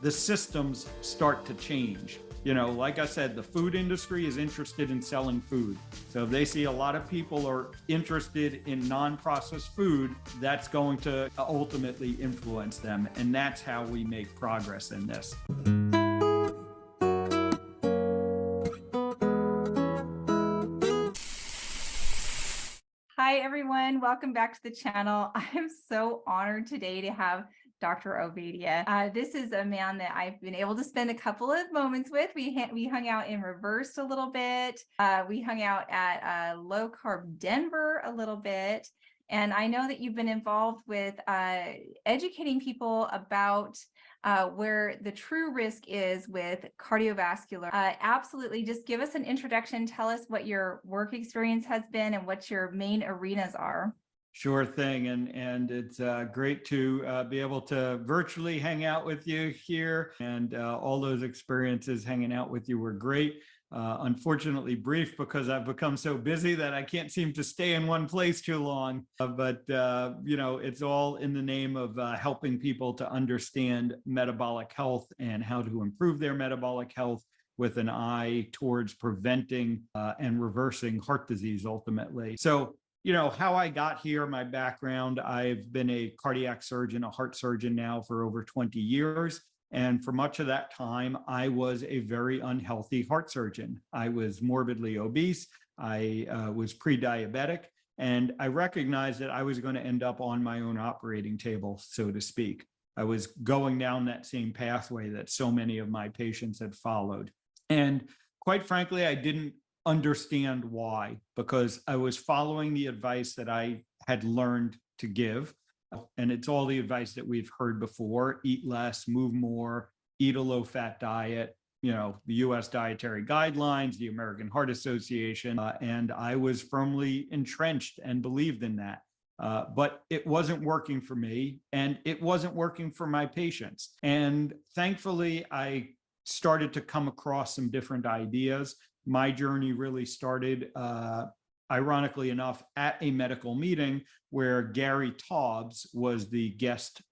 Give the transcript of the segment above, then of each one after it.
the systems start to change. You know, like I said, the food industry is interested in selling food. So if they see a lot of people are interested in non-processed food, that's going to ultimately influence them. And that's how we make progress in this. Hi, everyone. Welcome back to the channel. I am so honored today to have Dr. Ovadia. This is a man that I've been able to spend a couple of moments with. We hung out in Reversed a little bit. We hung out at Low Carb Denver a little bit. And I know that you've been involved with educating people about where the true risk is with cardiovascular. Absolutely. Just give us an introduction. Tell us what your work experience has been and what your main arenas are. Sure thing. And it's great to be able to virtually hang out with you here. And all those experiences hanging out with you were great. Unfortunately brief because I've become so busy that I can't seem to stay in one place too long. But you know, it's all in the name of helping people to understand metabolic health and how to improve their metabolic health with an eye towards preventing and reversing heart disease ultimately. So, you know, how I got here, my background, I've been a cardiac surgeon, a heart surgeon now for over 20 years. And for much of that time, I was a very unhealthy heart surgeon. I was morbidly obese. I was pre-diabetic, and I recognized that I was going to end up on my own operating table, so to speak. I was going down that same pathway that so many of my patients had followed. And quite frankly, I didn't understand why, because I was following the advice that I had learned to give. And it's all the advice that we've heard before: eat less, move more, eat a low fat diet, you know, the US Dietary Guidelines, the American Heart Association. And I was firmly entrenched and believed in that. But it wasn't working for me, and it wasn't working for my patients. And thankfully, I started to come across some different ideas. My journey really started, ironically enough, at a medical meeting where Gary Taubes was the guest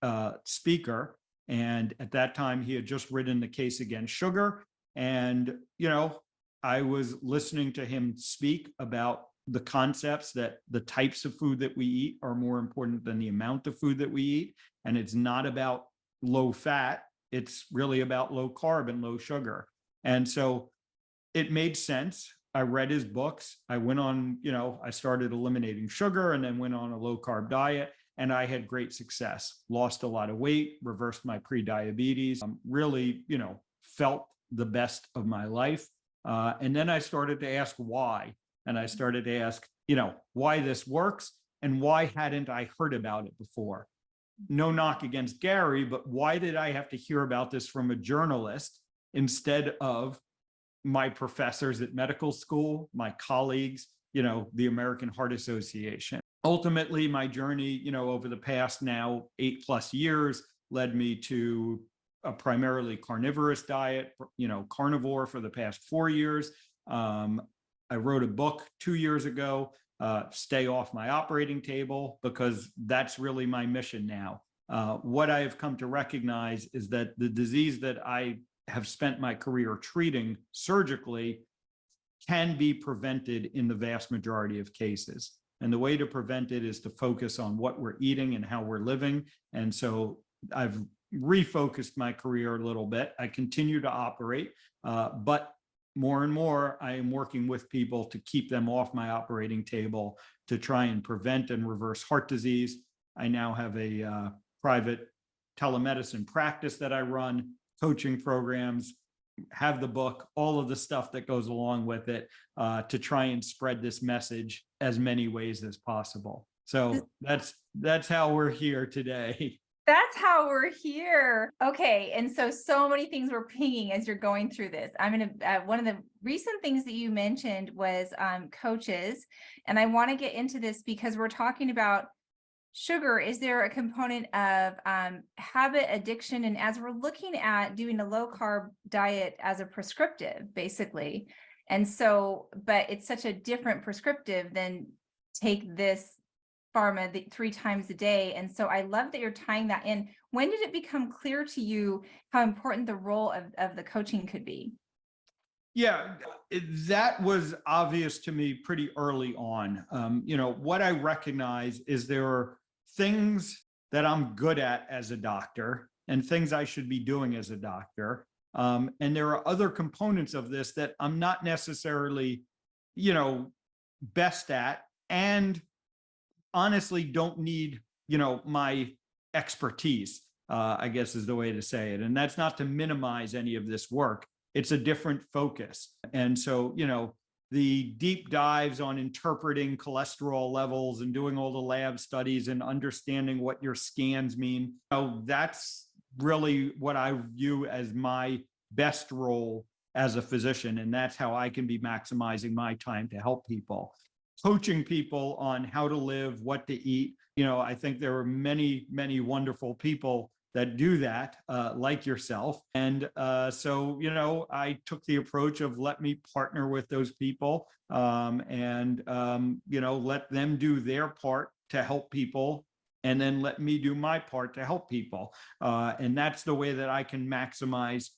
speaker. And at that time, he had just written the case against sugar. And, you know, I was listening to him speak about the concepts that the types of food that we eat are more important than the amount of food that we eat. And it's not about low fat. It's really about low carb and low sugar. And so it made sense. I read his books. I went on, you know, I started eliminating sugar and then went on a low carb diet, and I had great success. Lost a lot of weight, reversed my pre-diabetes, really, you know, felt the best of my life. And then I started to ask why. And I started to ask, you know, why this works and why hadn't I heard about it before? No knock against Gary, but why did I have to hear about this from a journalist instead of my professors at medical school, my colleagues, you know, the American Heart Association? Ultimately, my journey, you know, over the past now 8+ years led me to a primarily carnivorous diet, you know, carnivore for the past 4 years. I wrote a book 2 years ago, Stay Off My Operating Table, because that's really my mission now. What I have come to recognize is that the disease that I have spent my career treating surgically can be prevented in the vast majority of cases. And the way to prevent it is to focus on what we're eating and how we're living. And so I've refocused my career a little bit. I continue to operate, but more and more, I am working with people to keep them off my operating table to try and prevent and reverse heart disease. I now have a private telemedicine practice that I run, coaching programs, have the book, all of the stuff that goes along with it, to try and spread this message as many ways as possible. So that's how we're here today. That's how we're here. Okay. And so many things were pinging as you're going through this. I'm going to, one of the recent things that you mentioned was coaches. And I want to get into this because we're talking about sugar. Is there a component of habit addiction? And as we're looking at doing a low carb diet as a prescriptive, basically. And so, but it's such a different prescriptive than take this pharma 3 times a day. And so I love that you're tying that in. When did it become clear to you how important the role of the coaching could be? Yeah, that was obvious to me pretty early on. What I recognize is there are things that I'm good at as a doctor and things I should be doing as a doctor. And there are other components of this that I'm not necessarily, best at, and honestly don't need, my expertise, I guess is the way to say it. And that's not to minimize any of this work. It's a different focus. And so, the deep dives on interpreting cholesterol levels and doing all the lab studies and understanding what your scans mean, that's really what I view as my best role as a physician. And that's how I can be maximizing my time to help people. Coaching people on how to live, what to eat. I think there are many, many wonderful people that do that, like yourself. And so, I took the approach of let me partner with those people, and let them do their part to help people, and then let me do my part to help people. And that's the way that I can maximize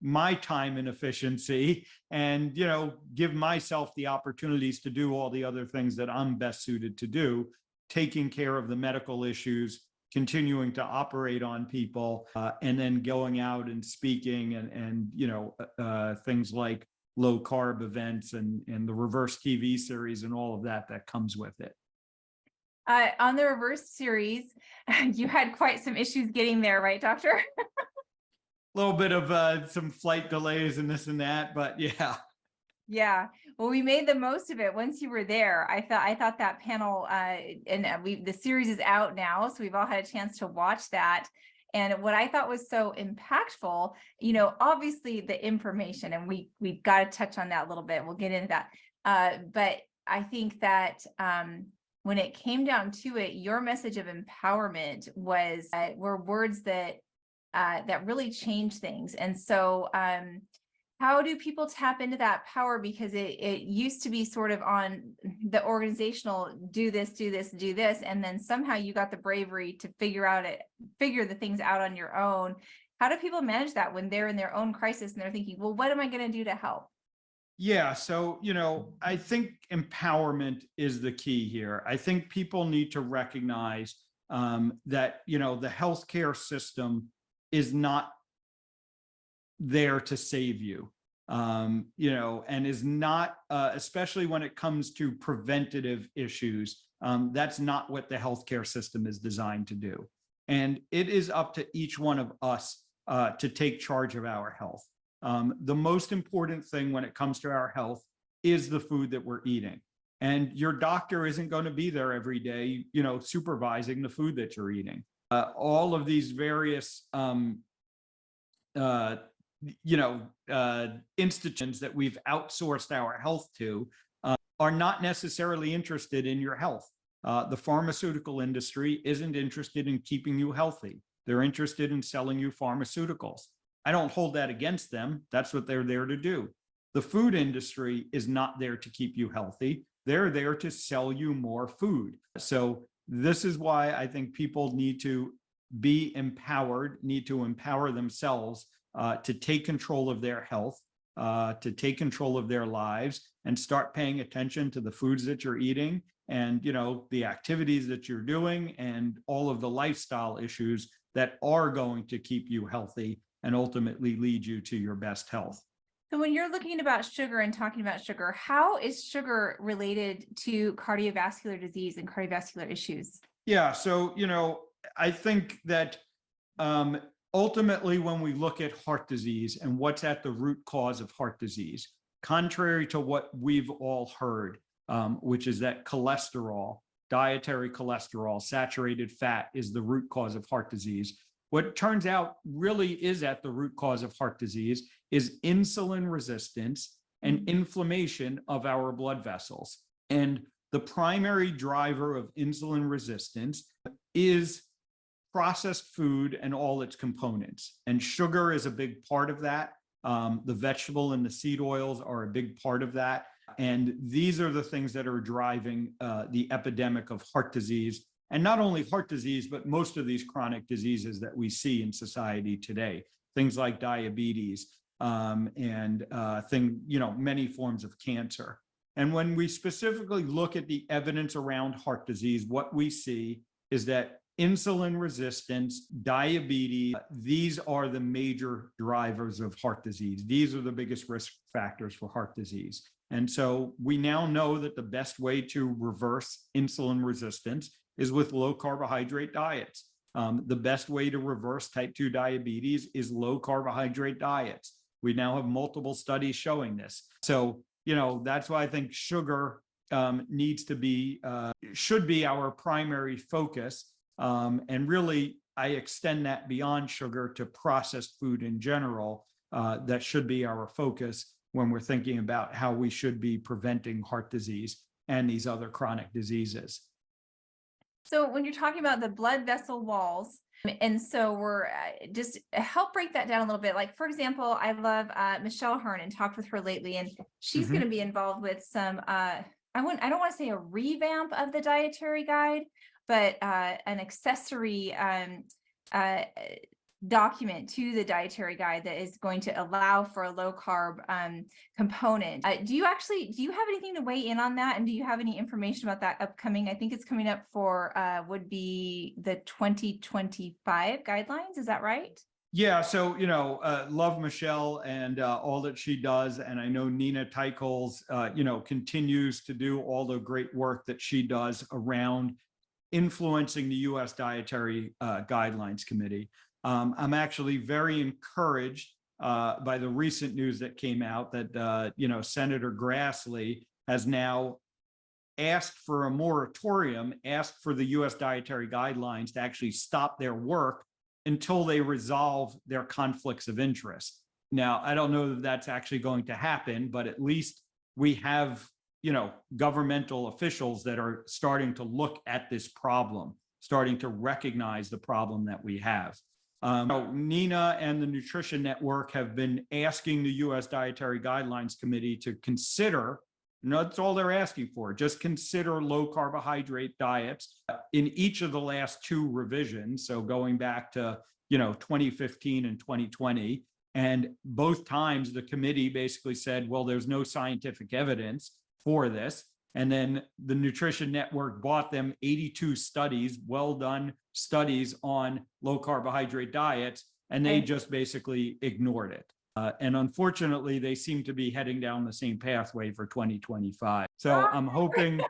my time and efficiency, and give myself the opportunities to do all the other things that I'm best suited to do, taking care of the medical issues, continuing to operate on people, and then going out and speaking, and things like low carb events and the reverse TV series and all of that comes with it. On the reverse series, you had quite some issues getting there, right, doctor? Little bit of some flight delays and this and that, but yeah. Yeah, well, we made the most of it once you were there. I thought that panel, and the series is out now, so we've all had a chance to watch that. And what I thought was so impactful, obviously the information, and we've got to touch on that a little bit. We'll get into that. But I think that when it came down to it, your message of empowerment were words that really change things. And so how do people tap into that power? Because it used to be sort of on the organizational, do this, do this, do this. And then somehow you got the bravery to figure the things out on your own. How do people manage that when they're in their own crisis and they're thinking, well, what am I going to do to help? Yeah. So, I think empowerment is the key here. I think people need to recognize that, the healthcare system is not there to save you, and is not, especially when it comes to preventative issues. That's not what the healthcare system is designed to do. And it is up to each one of us to take charge of our health. The most important thing when it comes to our health is the food that we're eating. And your doctor isn't going to be there every day, supervising the food that you're eating. All of these various institutions that we've outsourced our health to are not necessarily interested in your health. The pharmaceutical industry isn't interested in keeping you healthy. They're interested in selling you pharmaceuticals. I don't hold that against them. That's what they're there to do. The food industry is not there to keep you healthy. They're there to sell you more food. So this is why I think people need to be empowered, need to empower themselves to take control of their health, to take control of their lives, and start paying attention to the foods that you're eating, and the activities that you're doing, and all of the lifestyle issues that are going to keep you healthy and ultimately lead you to your best health. So when you're looking about sugar and talking about sugar, how is sugar related to cardiovascular disease and cardiovascular issues? Yeah, so I think that ultimately, when we look at heart disease and what's at the root cause of heart disease, contrary to what we've all heard, which is that cholesterol, dietary cholesterol, saturated fat is the root cause of heart disease. What turns out really is at the root cause of heart disease is insulin resistance and inflammation of our blood vessels. And the primary driver of insulin resistance is processed food and all its components. And sugar is a big part of that. The vegetable and the seed oils are a big part of that. And these are the things that are driving the epidemic of heart disease. And not only heart disease, but most of these chronic diseases that we see in society today, things like diabetes and many forms of cancer. And when we specifically look at the evidence around heart disease, what we see is that insulin resistance, diabetes, these are the major drivers of heart disease. These are the biggest risk factors for heart disease. And so we now know that the best way to reverse insulin resistance is with low carbohydrate diets. The best way to reverse type 2 diabetes is low carbohydrate diets. We now have multiple studies showing this. So, that's why I think sugar should be our primary focus. And really, I extend that beyond sugar to processed food in general. That should be our focus when we're thinking about how we should be preventing heart disease and these other chronic diseases. So when you're talking about the blood vessel walls, and so we're just help break that down a little bit. Like, for example, I love Michelle Hearn and talked with her lately, and she's going to be involved with some, I don't want to say a revamp of the dietary guide, but an accessory document to the dietary guide that is going to allow for a low carb component. Do you have anything to weigh in on that? And do you have any information about that upcoming? I think it's coming up for would be the 2025 guidelines. Is that right? Yeah. So, love Michelle and all that she does. And I know Nina Teichels, continues to do all the great work that she does around influencing the U.S. Dietary Guidelines Committee. I'm actually very encouraged by the recent news that came out that, Senator Grassley has now asked for a moratorium, asked for the U.S. Dietary Guidelines to actually stop their work until they resolve their conflicts of interest. Now, I don't know that that's actually going to happen, but at least we have, governmental officials that are starting to look at this problem, starting to recognize the problem that we have. Nina and the Nutrition Network have been asking the U.S. Dietary Guidelines Committee to consider, that's all they're asking for, just consider low carbohydrate diets in each of the last two revisions. So going back to, 2015 and 2020. And both times the committee basically said, well, there's no scientific evidence for this. And then the Nutrition Network bought them 82 studies, well done studies on low carbohydrate diets, and they just basically ignored it. And unfortunately, they seem to be heading down the same pathway for 2025. So I'm hoping,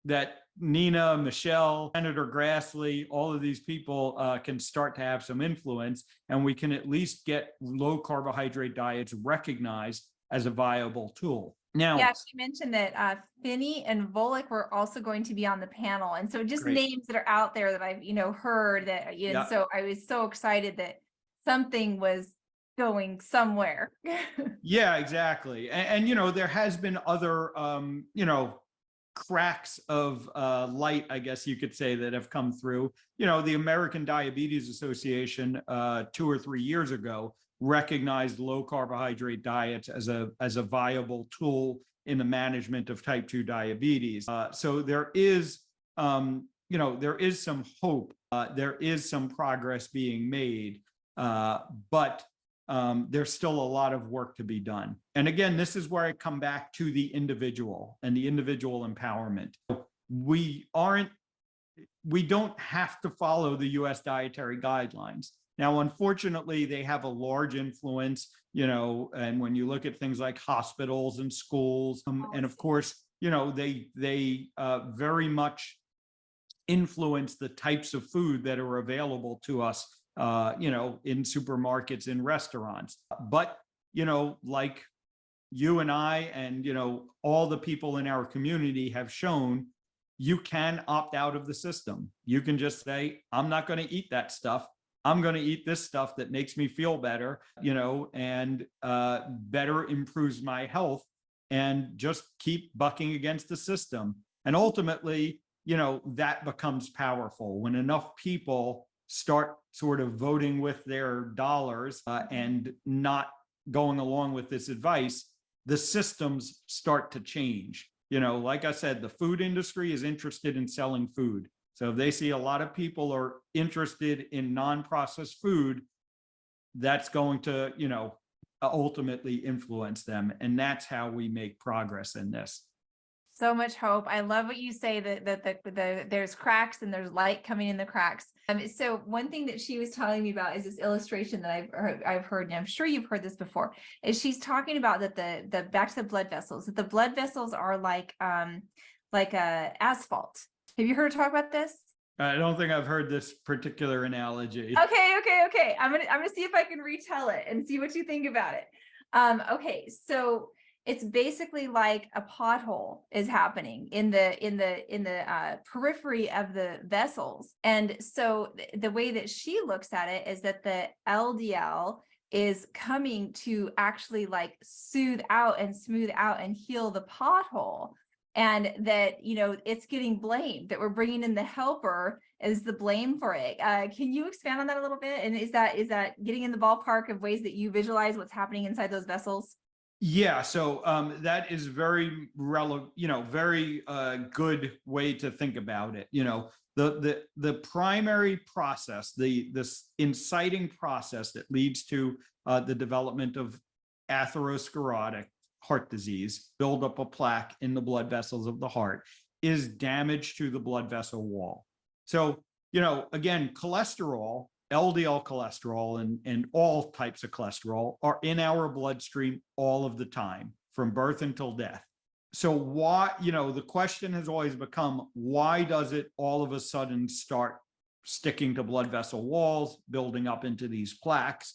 that Nina, Michelle, Senator Grassley, all of these people can start to have some influence, and we can at least get low carbohydrate diets recognized as a viable tool. Now, yeah, she mentioned that Finney and Volek were also going to be on the panel. And so just names that are out there that I've, heard that, so I was so excited that something was going somewhere. Yeah, exactly. And there has been other, cracks of light, I guess you could say, that have come through. The American Diabetes Association 2 or 3 years ago recognized low carbohydrate diets as a viable tool in the management of type 2 diabetes. So there is, there is some hope. There is some progress being made, but there's still a lot of work to be done. And again, this is where I come back to the individual and the individual empowerment. We don't have to follow the U.S. Dietary Guidelines. Now, unfortunately, they have a large influence, and when you look at things like hospitals and schools, and of course, they very much influence the types of food that are available to us, in supermarkets, in restaurants. But, like you and I and, all the people in our community have shown, you can opt out of the system. You can just say, I'm not going to eat that stuff. I'm going to eat this stuff that makes me feel better, and better improves my health, and just keep bucking against the system. And ultimately, that becomes powerful when enough people start sort of voting with their dollars and not going along with this advice. the systems start to change. Like I said, the food industry is interested in selling food. So if they see a lot of people are interested in non-processed food, that's going to, ultimately influence them. And that's how we make progress in this. So much hope. I love what you say that there's cracks and there's light coming in the cracks. So one thing that she was telling me about is this illustration that I've heard, and I'm sure you've heard this before, is she's talking about that the back to the blood vessels, that the blood vessels are like a asphalt. Have you heard her talk about this? I don't think I've heard this particular analogy. Okay. I'm gonna see if I can retell it and see what you think about it. Okay, so it's basically like a pothole is happening in the periphery of the vessels. And so the way that she looks at it is that the LDL is coming to actually like soothe out and smooth out and heal the pothole. And that, it's getting blamed, that we're bringing in the helper as the blame for it. Can you expand on that a little bit? And is that getting in the ballpark of ways that you visualize what's happening inside those vessels? Yeah, so that is very relevant, very good way to think about it. The primary process, this inciting process that leads to the development of atherosclerotic heart disease, build up a plaque in the blood vessels of the heart, is damage to the blood vessel wall. So, again, cholesterol, LDL cholesterol and all types of cholesterol are in our bloodstream all of the time, from birth until death. So why, the question has always become, why does it all of a sudden start sticking to blood vessel walls, building up into these plaques?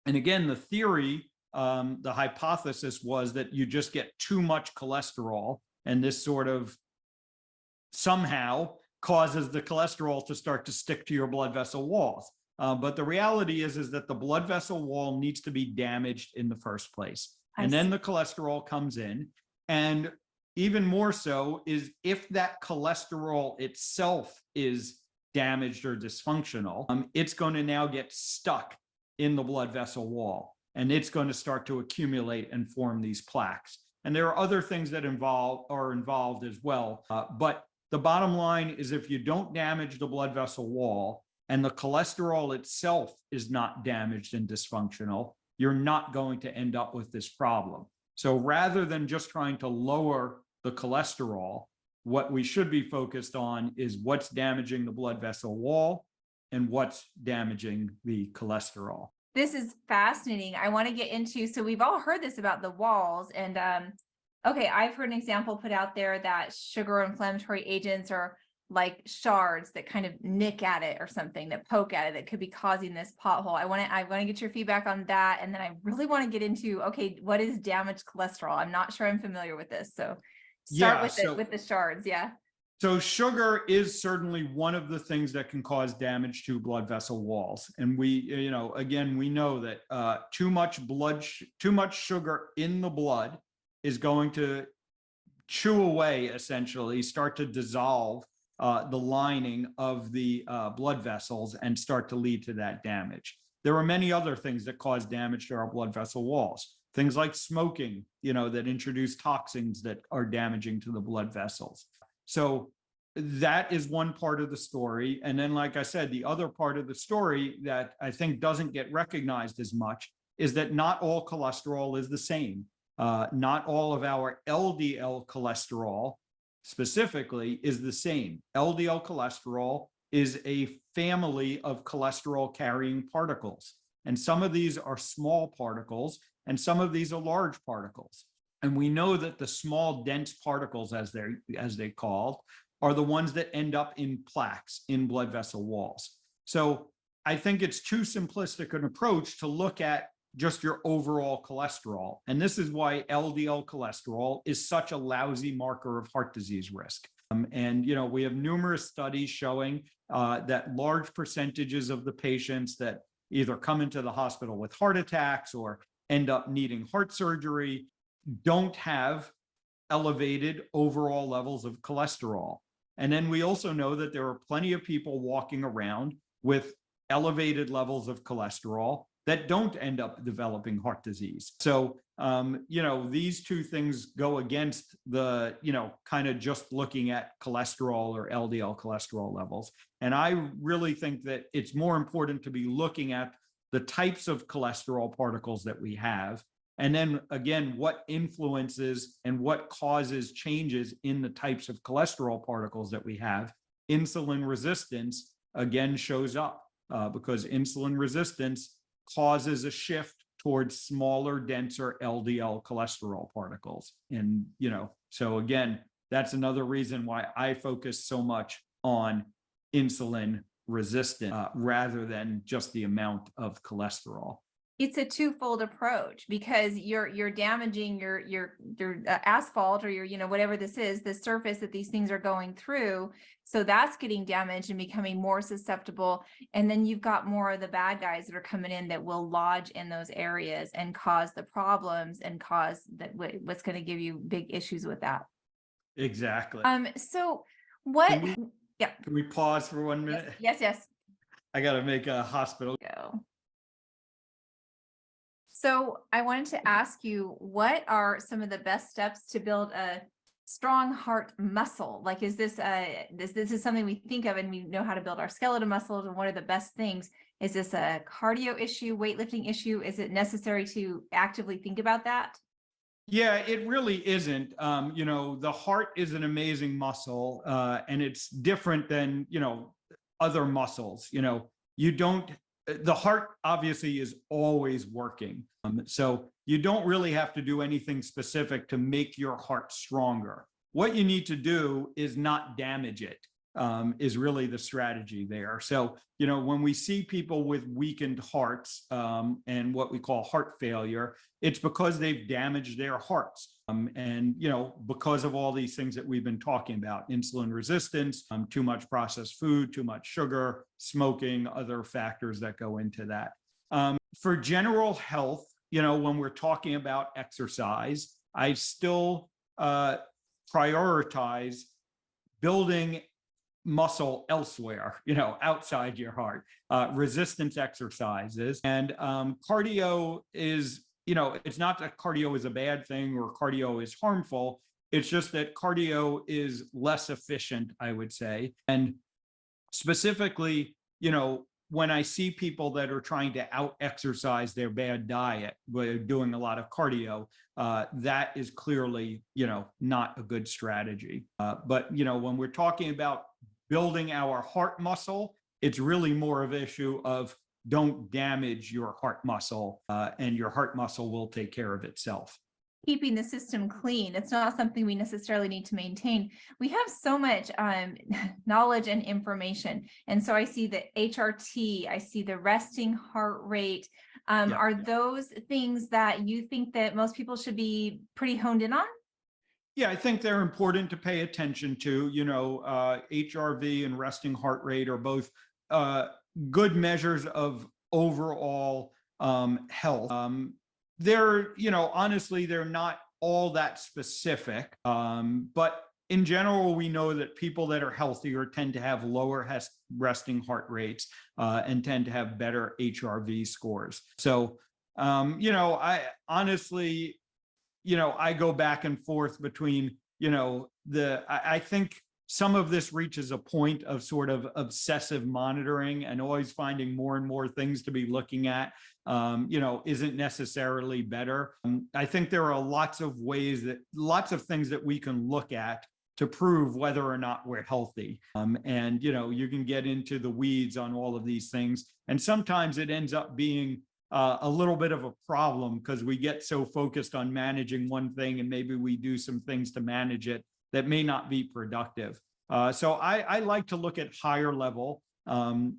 And again, the theory, the hypothesis was that you just get too much cholesterol, and this sort of somehow causes the cholesterol to start to stick to your blood vessel walls. But the reality is that the blood vessel wall needs to be damaged in the first place. And then the cholesterol comes in. And even more so is if that cholesterol itself is damaged or dysfunctional, it's going to now get stuck in the blood vessel wall. And it's going to start to accumulate and form these plaques. And there are other things that are involved as well. But the bottom line is, if you don't damage the blood vessel wall and the cholesterol itself is not damaged and dysfunctional, you're not going to end up with this problem. So rather than just trying to lower the cholesterol, what we should be focused on is what's damaging the blood vessel wall and what's damaging the cholesterol. This is fascinating. I want to get into, so we've all heard this about the walls, and okay, I've heard an example put out there that sugar inflammatory agents are like shards that kind of nick at it or something, that poke at it, that could be causing this pothole. I want to get your feedback on that. And then I really want to get into, okay, what is damaged cholesterol? I'm not sure I'm familiar with this. So start with the shards. Yeah. So sugar is certainly one of the things that can cause damage to blood vessel walls. And we know that too much sugar in the blood is going to chew away, essentially, start to dissolve the lining of the blood vessels and start to lead to that damage. There are many other things that cause damage to our blood vessel walls. Things like smoking, that introduce toxins that are damaging to the blood vessels. So that is one part of the story. And then, like I said, the other part of the story that I think doesn't get recognized as much is that not all cholesterol is the same. Not all of our LDL cholesterol specifically is the same. LDL cholesterol is a family of cholesterol carrying particles. And some of these are small particles and some of these are large particles. And we know that the small dense particles, as they called, are the ones that end up in plaques in blood vessel walls. So I think it's too simplistic an approach to look at just your overall cholesterol. And this is why LDL cholesterol is such a lousy marker of heart disease risk. And we have numerous studies showing that large percentages of the patients that either come into the hospital with heart attacks or end up needing heart surgery don't have elevated overall levels of cholesterol. And then we also know that there are plenty of people walking around with elevated levels of cholesterol that don't end up developing heart disease. So, these two things go against the, kind of just looking at cholesterol or LDL cholesterol levels. And I really think that it's more important to be looking at the types of cholesterol particles that we have. And then again, what influences and what causes changes in the types of cholesterol particles that we have. Insulin resistance again shows up because insulin resistance causes a shift towards smaller, denser LDL cholesterol particles. And, so again, that's another reason why I focus so much on insulin resistant rather than just the amount of cholesterol. It's a twofold approach because you're damaging your asphalt or your whatever this is, the surface that these things are going through. So that's getting damaged and becoming more susceptible. And then you've got more of the bad guys that are coming in that will lodge in those areas and cause the problems and cause that what's going to give you big issues with that. Exactly. So what? Yeah. Can we pause for 1 minute? Yes. I got to make a hospital. Go. So I wanted to ask you, what are some of the best steps to build a strong heart muscle? Like, is this this is something we think of and we know how to build our skeletal muscles, and what are the best things? Is this a cardio issue, weightlifting issue? Is it necessary to actively think about that? Yeah, it really isn't. The heart is an amazing muscle, and it's different than, other muscles. The heart obviously is always working. So you don't really have to do anything specific to make your heart stronger. What you need to do is not damage it, is really the strategy there. So, when we see people with weakened hearts and what we call heart failure, it's because they've damaged their hearts. And, because of all these things that we've been talking about, insulin resistance, too much processed food, too much sugar, smoking, other factors that go into that. For general health, when we're talking about exercise, I still prioritize building muscle elsewhere, outside your heart, resistance exercises. And cardio is, it's not that cardio is a bad thing or cardio is harmful. It's just that cardio is less efficient, I would say. And specifically, when I see people that are trying to out-exercise their bad diet by doing a lot of cardio, that is clearly, not a good strategy. But, when we're talking about building our heart muscle, it's really more of an issue of don't damage your heart muscle, and your heart muscle will take care of itself. Keeping the system clean. It's not something we necessarily need to maintain. We have so much knowledge and information. And so I see the HRT, I see the resting heart rate. Are those things that you think that most people should be pretty honed in on? Yeah, I think they're important to pay attention to. HRV and resting heart rate are both good measures of overall health. They're, honestly, they're not all that specific. But in general, we know that people that are healthier tend to have lower resting heart rates and tend to have better HRV scores. So, I honestly, I go back and forth between, I think some of this reaches a point of sort of obsessive monitoring and always finding more and more things to be looking at, isn't necessarily better. I think there are lots of things that we can look at to prove whether or not we're healthy. And, you can get into the weeds on all of these things. And sometimes it ends up being a little bit of a problem because we get so focused on managing one thing and maybe we do some things to manage it that may not be productive. So I like to look at higher level, and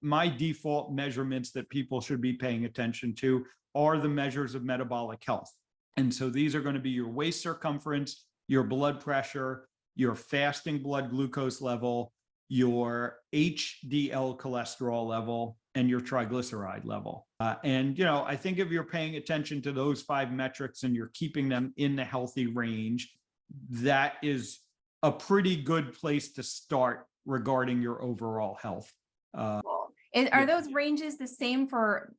my default measurements that people should be paying attention to are the measures of metabolic health. And so these are going to be your waist circumference, your blood pressure, your fasting blood glucose level, your HDL cholesterol level, and your triglyceride level. And I think if you're paying attention to those 5 metrics and you're keeping them in the healthy range, that is a pretty good place to start regarding your overall health. Are those ranges the same for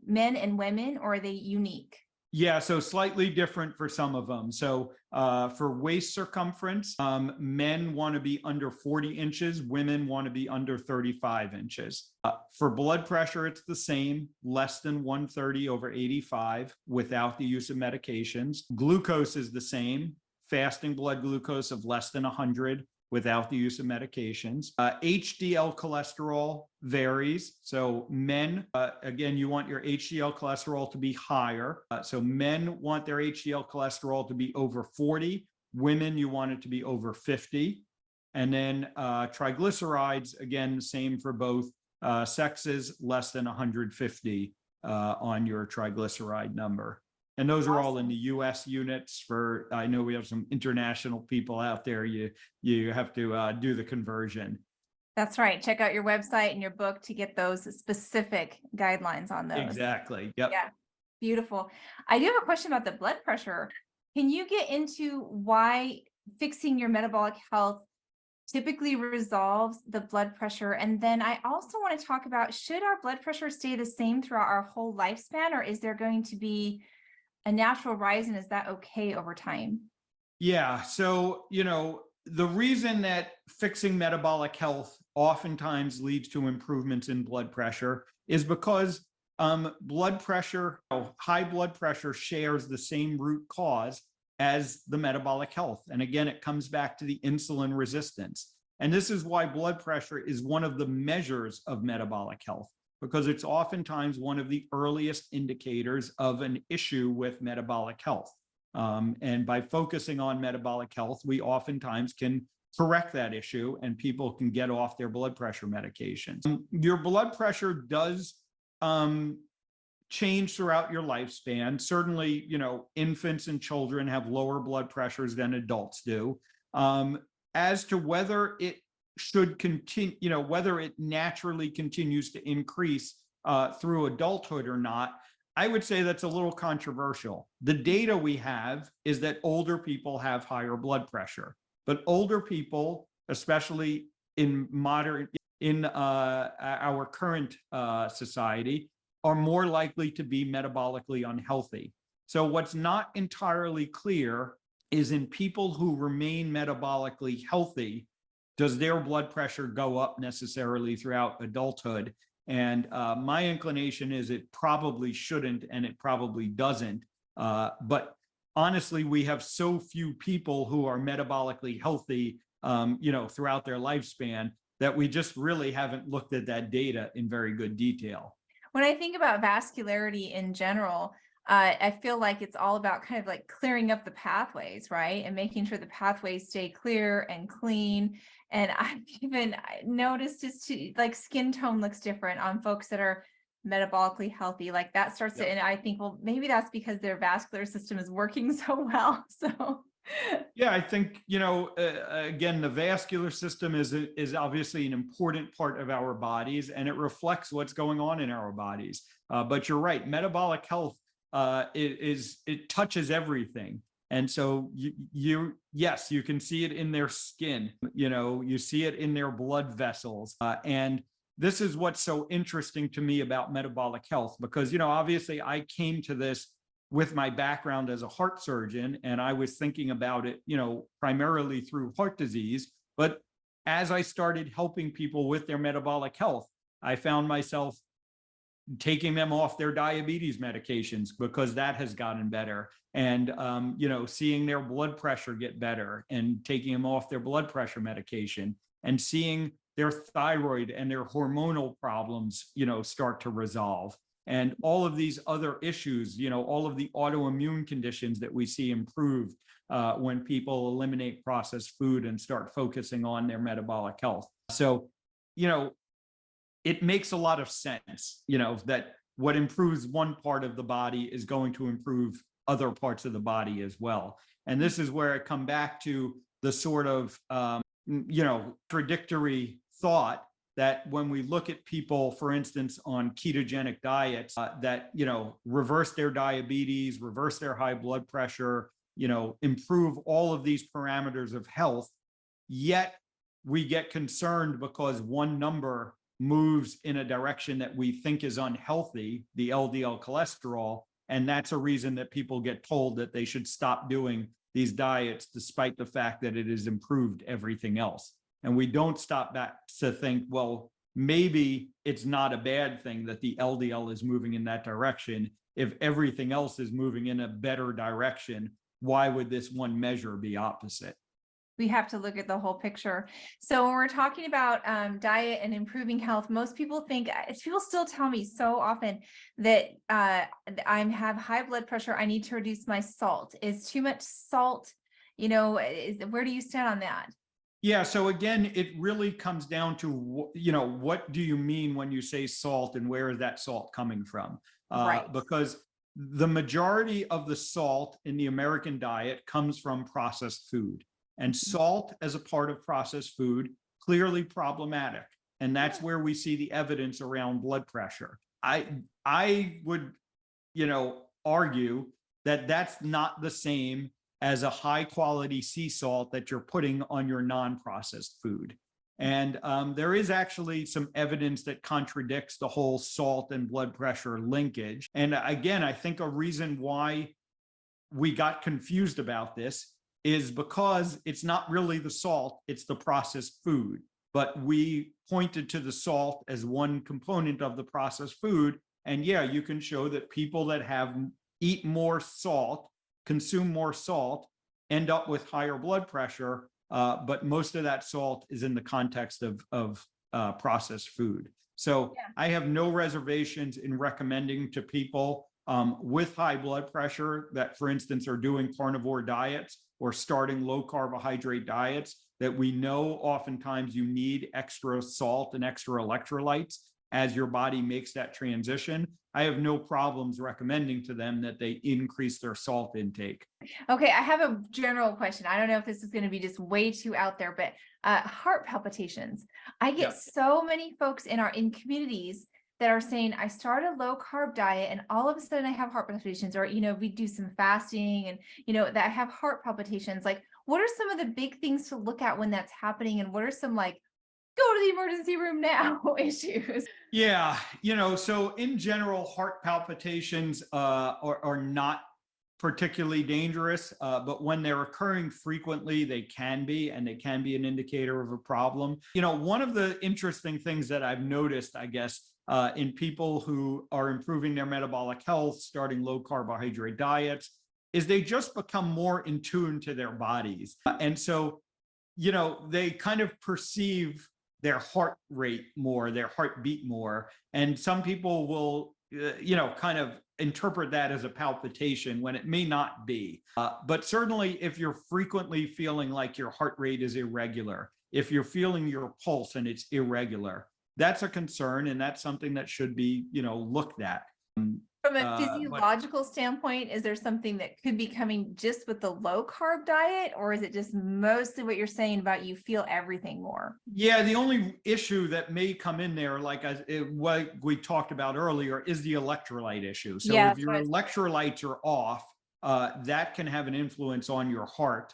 men and women, or are they unique? Yeah, so slightly different for some of them. So for waist circumference, men want to be under 40 inches, women want to be under 35 inches. For blood pressure, it's the same, less than 130/85 without the use of medications. Glucose is the same, fasting blood glucose of less than 100 without the use of medications. HDL cholesterol varies. So men, again, you want your HDL cholesterol to be higher. So men want their HDL cholesterol to be over 40. Women, you want it to be over 50. And then triglycerides, again, the same for both sexes, less than 150 on your triglyceride number. And those are all in the US units. I know we have some international people out there. You have to do the conversion. That's right. Check out your website and your book to get those specific guidelines on those. Exactly. Yep. Yeah. Beautiful. I do have a question about the blood pressure. Can you get into why fixing your metabolic health typically resolves the blood pressure? And then I also want to talk about, should our blood pressure stay the same throughout our whole lifespan, or is there going to be a natural rise, and is that okay over time? Yeah. So, the reason that fixing metabolic health oftentimes leads to improvements in blood pressure is because blood pressure, high blood pressure shares the same root cause as the metabolic health. And again, it comes back to the insulin resistance. And this is why blood pressure is one of the measures of metabolic health, because it's oftentimes one of the earliest indicators of an issue with metabolic health. And by focusing on metabolic health, we oftentimes can correct that issue and people can get off their blood pressure medications. Your blood pressure does change throughout your lifespan. Certainly, infants and children have lower blood pressures than adults do. As to whether it should continue, whether it naturally continues to increase through adulthood or not, I would say that's a little controversial. The data we have is that older people have higher blood pressure, but older people, especially in our current society, are more likely to be metabolically unhealthy. So what's not entirely clear is in people who remain metabolically healthy, does their blood pressure go up necessarily throughout adulthood? And my inclination is it probably shouldn't, and it probably doesn't. But honestly, we have so few people who are metabolically healthy, throughout their lifespan, that we just really haven't looked at that data in very good detail. When I think about vascularity in general, I feel like it's all about kind of like clearing up the pathways, right? And making sure the pathways stay clear and clean. And I've even noticed like skin tone looks different on folks that are metabolically healthy. Like that starts to, and I think, well, maybe that's because their vascular system is working so well. So yeah, I think, again, the vascular system is obviously an important part of our bodies, and it reflects what's going on in our bodies. But you're right, metabolic health it touches everything. And so yes, you can see it in their skin, you see it in their blood vessels. And this is what's so interesting to me about metabolic health, because, obviously I came to this with my background as a heart surgeon, and I was thinking about it, primarily through heart disease. But as I started helping people with their metabolic health, I found myself taking them off their diabetes medications because that has gotten better, and seeing their blood pressure get better and taking them off their blood pressure medication, and seeing their thyroid and their hormonal problems start to resolve, and all of these other issues, all of the autoimmune conditions that we see improved when people eliminate processed food and start focusing on their metabolic health. So it makes a lot of sense, that what improves one part of the body is going to improve other parts of the body as well. And this is where I come back to the sort of, contradictory thought that when we look at people, for instance, on ketogenic diets that, reverse their diabetes, reverse their high blood pressure, improve all of these parameters of health, yet we get concerned because one number moves in a direction that we think is unhealthy, the LDL cholesterol. And that's a reason that people get told that they should stop doing these diets, despite the fact that it has improved everything else. And we don't stop back to think, well, maybe it's not a bad thing that the LDL is moving in that direction. If everything else is moving in a better direction, why would this one measure be opposite? We have to look at the whole picture. So when we're talking about diet and improving health, most people think, people still tell me so often that I have high blood pressure. I need to reduce my salt. Is too much salt, where do you stand on that? Yeah. So again, it really comes down to, what do you mean when you say salt, and where is that salt coming from? Right. Because the majority of the salt in the American diet comes from processed food. And salt as a part of processed food, clearly problematic. And that's where we see the evidence around blood pressure. I would, argue that that's not the same as a high quality sea salt that you're putting on your non-processed food. And there is actually some evidence that contradicts the whole salt and blood pressure linkage. And again, I think a reason why we got confused about this is because it's not really the salt, it's the processed food. But we pointed to the salt as one component of the processed food. And yeah, you can show that people that eat more salt, consume more salt, end up with higher blood pressure. But most of that salt is in the context of processed food. So yeah. I have no reservations in recommending to people with high blood pressure that, for instance, are doing carnivore diets or starting low carbohydrate diets, that we know oftentimes you need extra salt and extra electrolytes as your body makes that transition. I have no problems recommending to them that they increase their salt intake. Okay, I have a general question. I don't know if this is going to be just way too out there, but heart palpitations. I get so many folks in communities that are saying, I start a low carb diet and all of a sudden I have heart palpitations, or, we do some fasting and, that I have heart palpitations. Like, what are some of the big things to look at when that's happening? And what are some go to the emergency room now issues? Yeah. So in general, heart palpitations are not particularly dangerous, but when they're occurring frequently, they can be an indicator of a problem. One of the interesting things that I've noticed, I guess, in people who are improving their metabolic health, starting low carbohydrate diets, is they just become more in tune to their bodies. And so, they kind of perceive their heart rate more, their heartbeat more. And some people will, kind of interpret that as a palpitation when it may not be. But certainly if you're frequently feeling like your heart rate is irregular, if you're feeling your pulse and it's irregular, that's a concern, and that's something that should be, looked at. From a physiological standpoint, is there something that could be coming just with the low carb diet, or is it just mostly what you're saying about you feel everything more? Yeah, the only issue that may come in there, like what we talked about earlier, is the electrolyte issue. So if your electrolytes are off, that can have an influence on your heart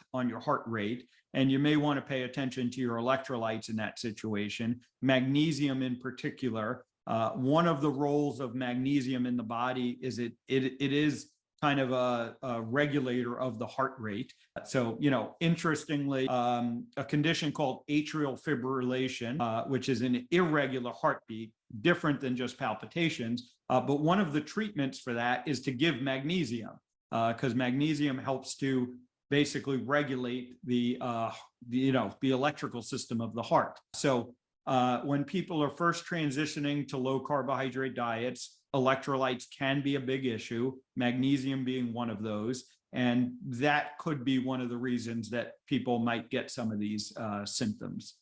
rate. And you may want to pay attention to your electrolytes in that situation. Magnesium in particular. One of the roles of magnesium in the body is it is kind of a regulator of the heart rate. So, interestingly, a condition called atrial fibrillation, which is an irregular heartbeat, different than just palpitations. But one of the treatments for that is to give magnesium, because magnesium helps to basically regulate the electrical system of the heart. So when people are first transitioning to low carbohydrate diets, electrolytes can be a big issue, magnesium being one of those. And that could be one of the reasons that people might get some of these symptoms.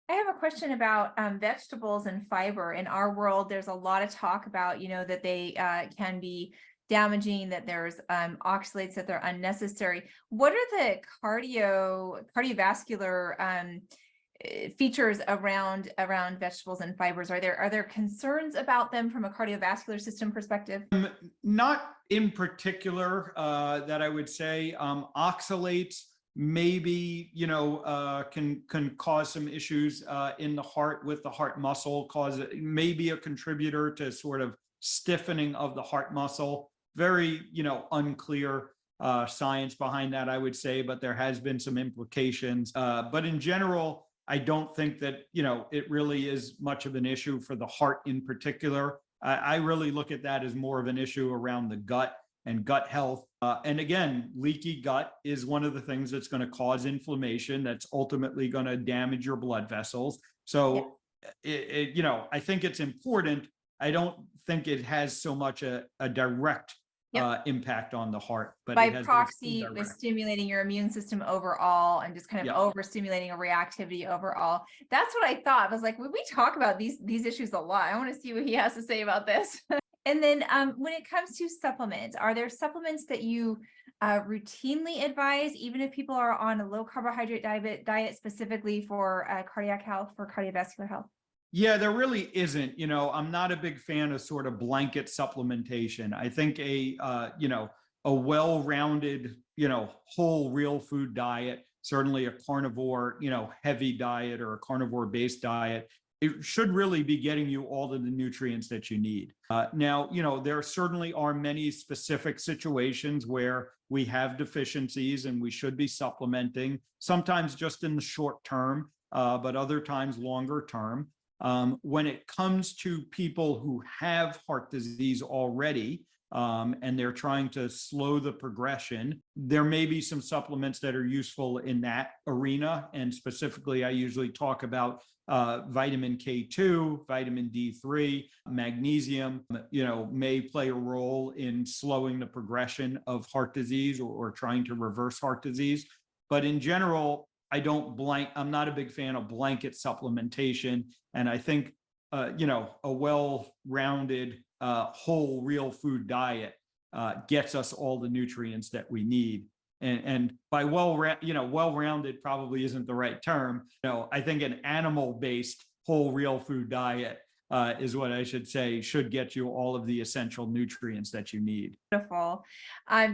I have a question about vegetables and fiber. In our world, there's a lot of talk about, that they can be damaging, that there's oxalates, that they're unnecessary. What are the cardiovascular features around vegetables and fibers? Are there concerns about them from a cardiovascular system perspective? Not in particular that I would say. Oxalates maybe, can cause some issues in the heart with the heart muscle, cause maybe a contributor to sort of stiffening of the heart muscle. Very, unclear science behind that, I would say, but there has been some implications. But in general, I don't think that, it really is much of an issue for the heart in particular. I really look at that as more of an issue around the gut and gut health. And again, leaky gut is one of the things that's going to cause inflammation that's ultimately going to damage your blood vessels. So, I think it's important. I don't think it has so much a direct impact on the heart, but by it has proxy with stimulating your immune system overall and just kind of overstimulating a reactivity overall. That's what I thought. I was like, we talk about these issues a lot. I want to see what he has to say about this. And then when it comes to supplements, are there supplements that you routinely advise, even if people are on a low carbohydrate diet specifically for cardiac health, for cardiovascular health? Yeah, there really isn't. I'm not a big fan of sort of blanket supplementation. I think a well-rounded, whole real food diet, certainly a carnivore, heavy diet or a carnivore-based diet, it should really be getting you all of the nutrients that you need. Now, there certainly are many specific situations where we have deficiencies and we should be supplementing, sometimes just in the short term, but other times longer term. When it comes to people who have heart disease already, and they're trying to slow the progression, there may be some supplements that are useful in that arena. And specifically, I usually talk about vitamin K2, vitamin D3, magnesium, may play a role in slowing the progression of heart disease or trying to reverse heart disease. But in general, I'm not a big fan of blanket supplementation. And I think, a well-rounded, whole real food diet gets us all the nutrients that we need. And by well-rounded probably isn't the right term. I think an animal-based whole real food diet is what I should say, should get you all of the essential nutrients that you need. Beautiful.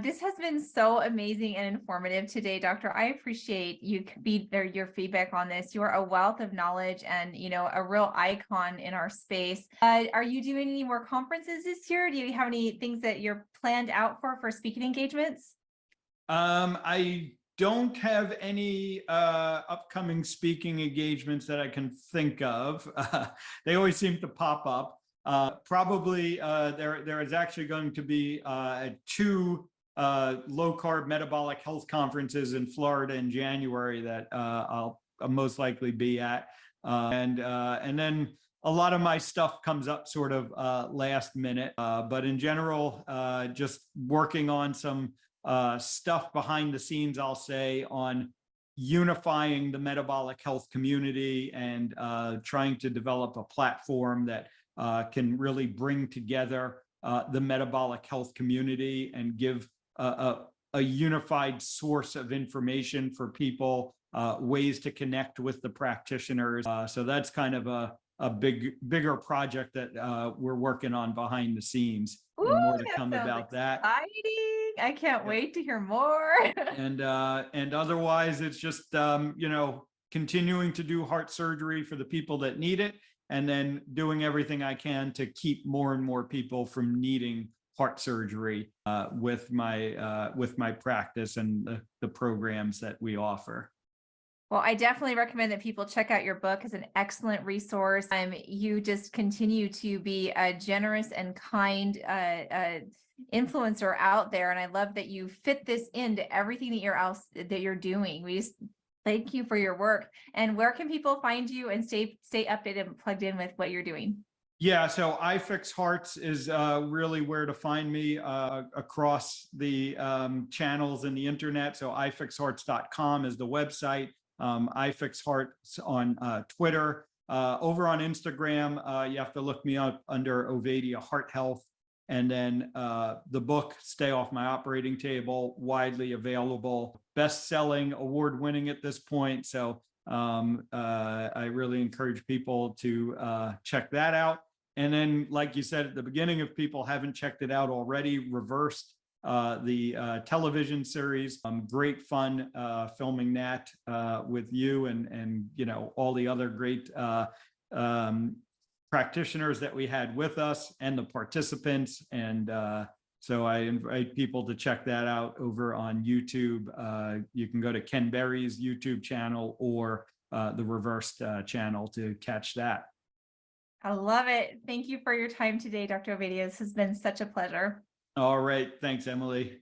This has been so amazing and informative today, Doctor. I appreciate your feedback on this. You are a wealth of knowledge and, a real icon in our space. Are you doing any more conferences this year? Do you have any things that you're planned out for speaking engagements? I don't have any upcoming speaking engagements that I can think of. They always seem to pop up. Probably there is actually going to be 2 low-carb metabolic health conferences in Florida in January that I'll most likely be at. And then a lot of my stuff comes up sort of last minute. But in general, just working on some stuff behind the scenes, I'll say, on unifying the metabolic health community and trying to develop a platform that can really bring together the metabolic health community and give a unified source of information for people, ways to connect with the practitioners. So that's kind of a bigger project that we're working on behind the scenes. Ooh, and more to come about that. Exciting. I can't wait to hear more. And otherwise, it's just continuing to do heart surgery for the people that need it, and then doing everything I can to keep more and more people from needing heart surgery with my practice and the programs that we offer. Well, I definitely recommend that people check out your book. It's an excellent resource. You just continue to be a generous and kind influencer out there. And I love that you fit this into everything that you're doing. We just thank you for your work. And where can people find you and stay updated and plugged in with what you're doing? Yeah, so iFix Hearts is really where to find me across the channels in the internet. So ifixhearts.com is the website. iFix Hearts on Twitter. Over on Instagram, you have to look me up under Ovadia Heart Health. And then the book, Stay Off My Operating Table, widely available, best-selling, award-winning at this point. So I really encourage people to check that out. And then, like you said at the beginning, if people haven't checked it out already, Reversed the television series. Great fun filming that with you and all the other great practitioners that we had with us and the participants. And so I invite people to check that out over on YouTube. You can go to Ken Berry's YouTube channel or the Reversed channel to catch that. I love it. Thank you for your time today, Dr. Ovadia. This has been such a pleasure. All right. Thanks, Emily.